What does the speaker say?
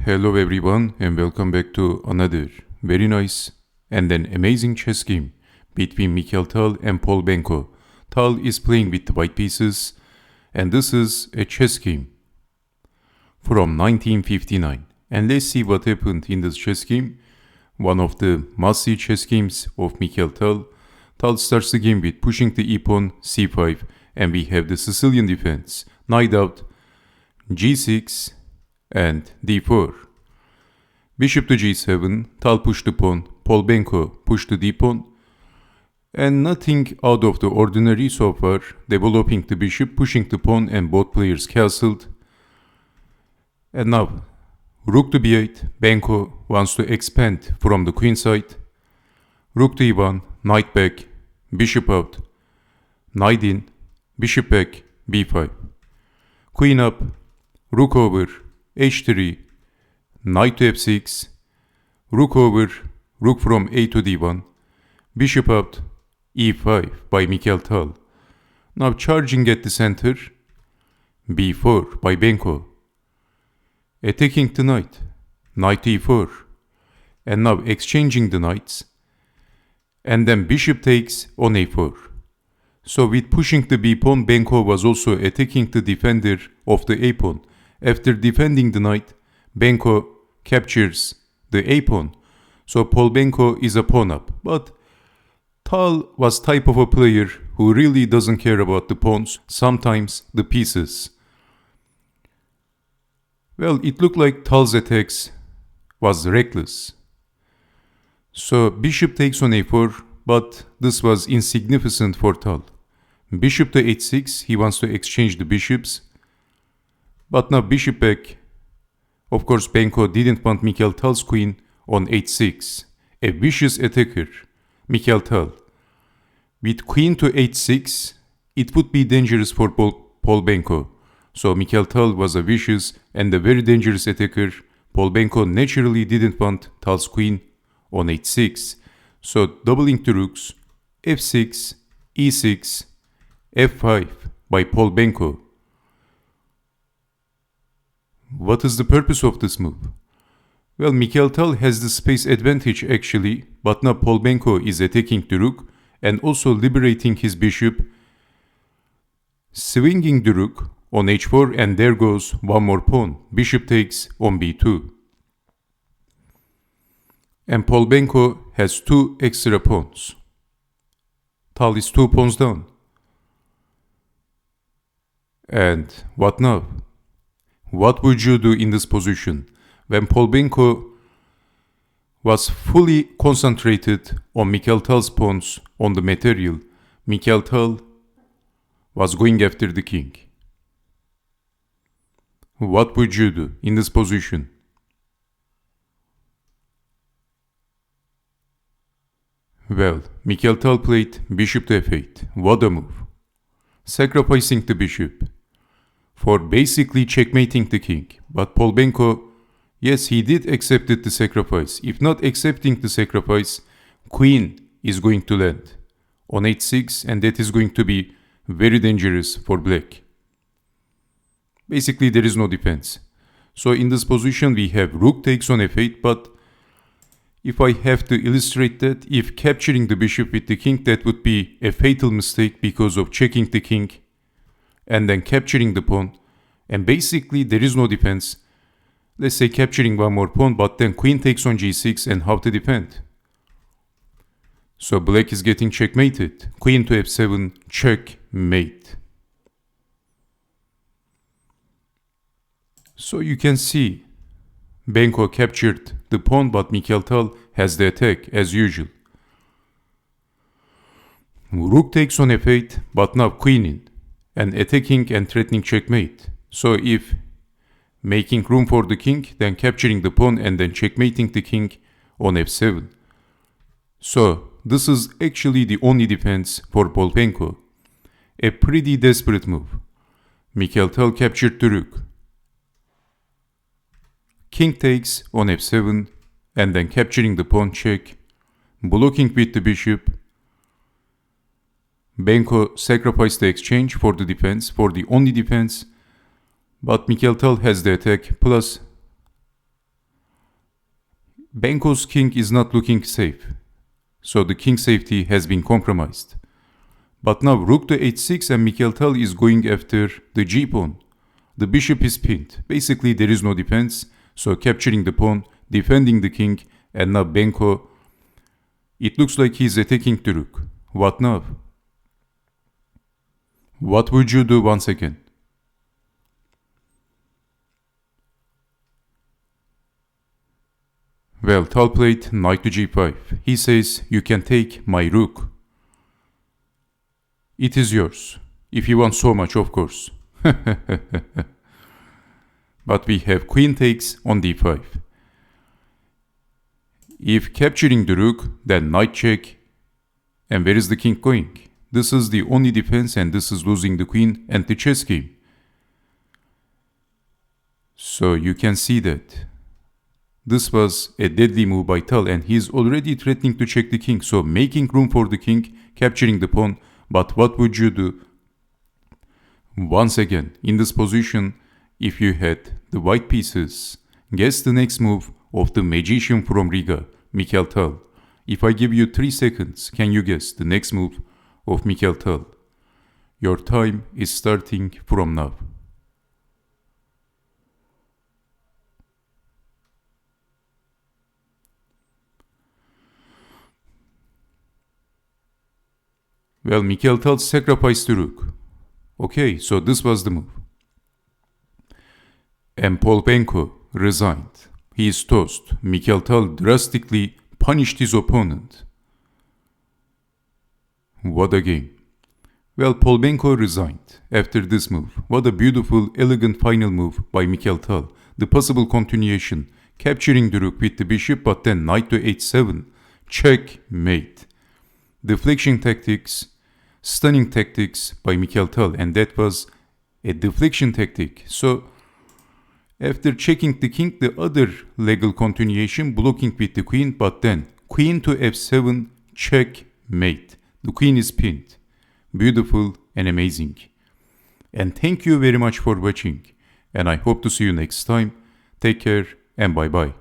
Hello everyone and welcome back to another very nice and an amazing chess game between Mikhail Tal and Pal Benko. Tal is playing with the white pieces and this is a chess game from 1959. And let's see what happened in this chess game. One of the must-see chess games of Mikhail Tal. Tal starts the game with pushing the e-pawn c5 and we have the Sicilian defense, knight out, g6 and d4. Bishop to g7, Tal pushed the pawn, Pal Benko pushed the d-pawn. And nothing out of the ordinary so far, developing the bishop, pushing the pawn and both players castled. And now, rook to b8, Benko wants to expand from the queen side. Rook to e1, knight back, bishop out, knight in, bishop back, b5. Queen up, rook over, h3, knight to f6, rook over, rook from a to d1, bishop out, e5 by Mikhail Tal. Now charging at the center, b4 by Benko. Attacking the knight, knight e4, and now exchanging the knights, and then bishop takes on a4. So with pushing the b-pawn, Benko was also attacking the defender of the a-pawn. After defending the knight, Benko captures the a-pawn. So Pal Benko is a pawn up. But Tal was type of a player who really doesn't care about the pawns, sometimes the pieces. Well, it looked like Tal's attacks was reckless. So bishop takes on a4, but this was insignificant for Tal. Bishop to h6, he wants to exchange the bishops. But now bishop back. Of course, Benko didn't want Mikhail Tal's queen on h6. A vicious attacker, Mikhail Tal. With queen to h6, it would be dangerous for Pal Benko. So Mikhail Tal was a vicious and a very dangerous attacker. Pal Benko naturally didn't want Tal's queen on h6. So doubling the rooks, f6, e6, f5 by Pal Benko. What is the purpose of this move? Well, Mikhail Tal has the space advantage actually, but now Pal Benko is attacking the rook and also liberating his bishop, swinging the rook on h4, and there goes one more pawn. Bishop takes on b2. And Pal Benko has two extra pawns. Tal is 2 pawns down. And what now? What would you do in this position? When Pal Benko was fully concentrated on Mikhail Tal's pawns on the material, Mikhail Tal was going after the king. What would you do in this position? Well, Mikhail Tal played bishop to f8. What a move. Sacrificing the bishop for basically checkmating the king. But Pal Benko, yes, he did accept the sacrifice. If not accepting the sacrifice, queen is going to land on h6 and that is going to be very dangerous for black. Basically, there is no defense. So in this position, we have rook takes on f8, but if I have to illustrate that, if capturing the bishop with the king, that would be a fatal mistake because of checking the king and then capturing the pawn. And basically, there is no defense. Let's say capturing one more pawn, but then queen takes on g6 and how to defend? So black is getting checkmated. Queen to f7, checkmate. So you can see Benko captured the pawn, but Mikhail Tal has the attack as usual. Rook takes on f8, but now queen in, and attacking and threatening checkmate. So if making room for the king, then capturing the pawn and then checkmating the king on f7. So this is actually the only defense for Pal Benko. A pretty desperate move. Mikhail Tal captured the rook. King takes on f7 and then capturing the pawn check, blocking with the bishop. Benko sacrificed the exchange for the defense, for the only defense, but Mikhail Tal has the attack plus Benko's king is not looking safe, so the king's safety has been compromised. But now rook to h6 and Mikhail Tal is going after the g-pawn. The bishop is pinned. Basically there is no defense, so capturing the pawn, defending the king, and now Benko, it looks like he's attacking the rook. What now? What would you do once again? Well, Tal played knight to g5. He says, you can take my rook. It is yours. If you want so much, of course. But we have queen takes on d5. If capturing the rook, then knight check. And where is the king going? This is the only defense and this is losing the queen and the chess game. So you can see that this was a deadly move by Tal and he is already threatening to check the king. So making room for the king, capturing the pawn. But what would you do? Once again, in this position, if you had the white pieces, guess the next move of the magician from Riga, Mikhail Tal. If I give you 3 seconds, can you guess the next move of Mikhail Tal? Your time is starting from now. Well, Mikhail Tal sacrificed the rook. Okay, so this was the move. And Pal Benko resigned. He is toast. Mikhail Tal drastically punished his opponent. What a game. Well, Pal Benko resigned after this move. What a beautiful, elegant final move by Mikhail Tal. The possible continuation, capturing the rook with the bishop, but then knight to h7. Checkmate. Deflection tactics, stunning tactics by Mikhail Tal, and that was a deflection tactic. So, after checking the king, the other legal continuation, blocking with the queen, but then queen to f7, checkmate. The queen is pinned. Beautiful and amazing. And thank you very much for watching. And I hope to see you next time. Take care and bye bye.